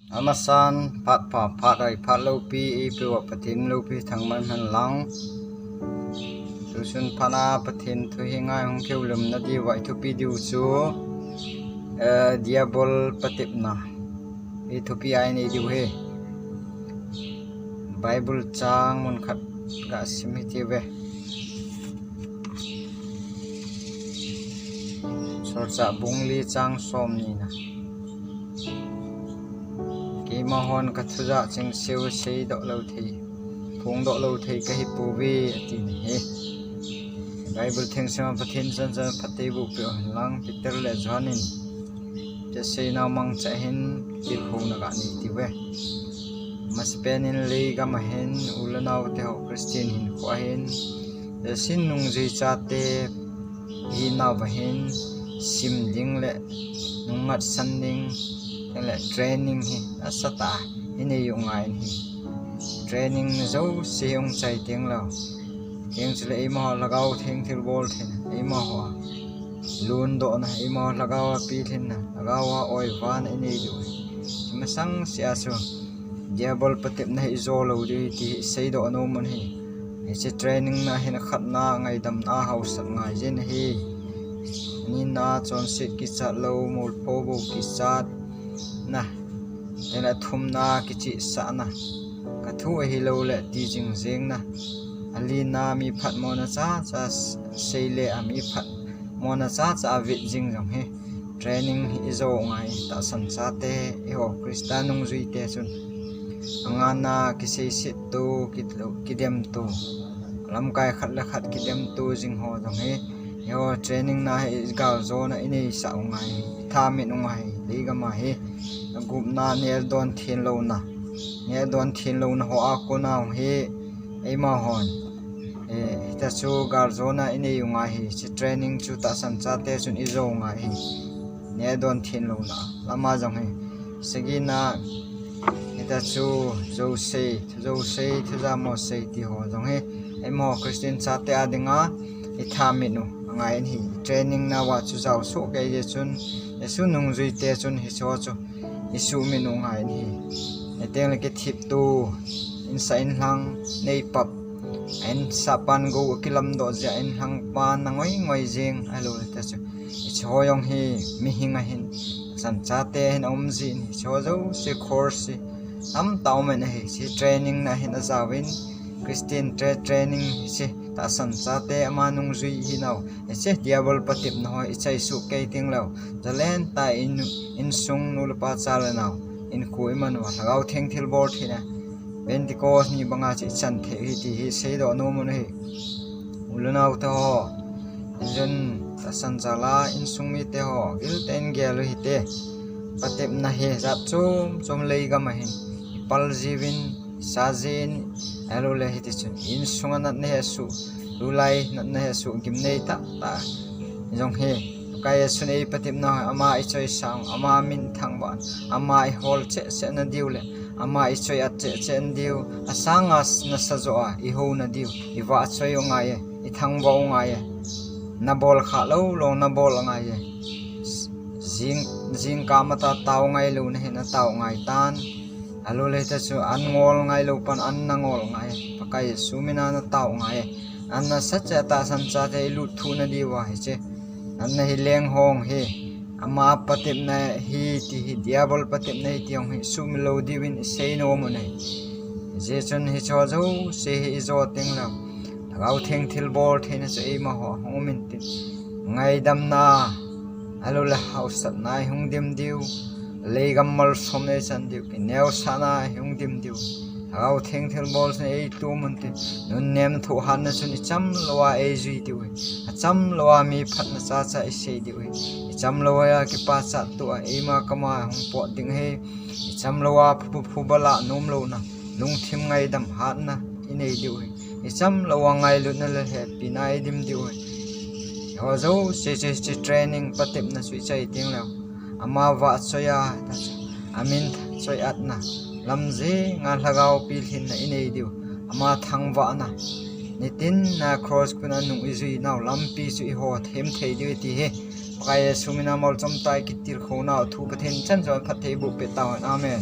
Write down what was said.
Amasan phat pa phat ai phat lo pi e pi wa pathin lo pi thang man han lang tu sun phana pathin thu hingai hong kheu lum na di wai thu pi diu chu diabol patip na e thu pi ai nei diu he bible chang mun khat ga simiti ve sorcha bungli chang som ni na ki ma hon ka thuja ching siu sei do lo thi phung do lo thei ka hi pu vi ati ni he bible thing sama pathin chan chan phate bu pe lang peter le jonin je sei na mang cha hin til hu na ga ni ti we mas penin le ga ma hen ulanaw te ho christian hin ko hen je sin nung ji cha te hi na ba hen sim ding le nungat san ding le training hi asata ini yung ai hi training zo siung chai ting lo tiếng chile imo lagao theng thil bol thin imo ho lun do na imo lagao pi thin na lagawa oi van ini du masang sia so diabol patip na izo lo di ti sei do no mon hi che training na hin khat na ngai dam na house ngai jin hi ni na chon sit ki chat lo mol pho bo ki chat na ela thum na ki chi sa na ka thu hi lo le ti jing jing na ali na mi phat mo na cha cha sei le ami phat mo na cha cha vit jing jong he training hi zo ngai ta san cha te e ho kristanung zui te chun anga na ki sei sit tu ki dem tu lam kai khat la khat ki dem tu jing ho jong he yo training na hi gal zo na ini sa ngai tha mi nu ngai le ga ma he gup na ne don thin lo na ne don thin lo na ho a ko na he ei ma hon ta chu gar zo na ini yu ngai hi chi training chu ta san cha te chun i zo ngai hi ne don thin lo na lama jong he sigina ita chu zo sei thu za mo sei ti ho jong he ei mo christian cha te adinga i tha mi nu ngai hi training na wa chu zau so ke je chun esu nung zui te chun hi cho chu isu mi nu ngai hi eteng le ke thip tu in sain hlang nei pap en sapan go kilam do ja en hlang pan na ngoi jing alo ta chu i choyong hi mi hinga hin san cha te hen om ji ni cho zo se course am taw men hi si training na hin azawin christian training si ta san cha te amanung zui hi naw che diabol patip na hoi chai su ke ting lo jalen ta in sung nu pa cha la naw in ku imanu lagau theng thil bor thina pentecost ni banga chi chan the hi ti hi sei do no mon hi ulanaw to jen ta san jala in sung mi te ho gil ten gel hi te patip na he zat chom lei ga ma hin pal jivin sajin alo le hi ti chun in sunga na ne su lulai na ne su gim nei ta jong he kai sun ei patip na ama i choi sang ama min thang ban ama i hol che na diu le ama i choi at che diu asanga na sa zo a i ho na diu i wa choi nga ye i thang bo nga ye na bol kha lo na bol nga ye jing ka mata taw ngai lo na he na taw ngai tan alo le ta chu an ngol ngai lo pan an na ngol ngai pakai sumina na taw ngai an na sacha ta san cha te lu thu na di wa he che an na hi leng hong he ama patip na hi ti hi diabol patip na hi tiong hi sum lo di win sei no mo nei je chun hi cho zo se hi zo ting la gau theng thil bol thena che ei ma ho homin ti ngai dam na alo le house sat nai hung dim diu legam mal somne chan diu ki neu sana hung dim diu gau theng thil bol se ei tu mun ti nun nem thu han na chun cham lowa ei zui diu cham lowa mi phat na cha cha ei sei diu cham lowa ya ki pa cha tu a ei ma kama hung po ding he cham lowa phu bala nom lo na lung thim ngai dam hat na inei diu cham lowa ngai lu na le happy nai dim diu ho zo se training patip na sui chai ting lo ama wa choya amin choi at na lamje nga lagao pil hin na inei diu ama thangwa na nitin na cross kuna nung izui naw lampi su I ho them thei diu ti he kai sumina mol chom tai kitir khona thu pathen chan jon phathei bu pe taw amen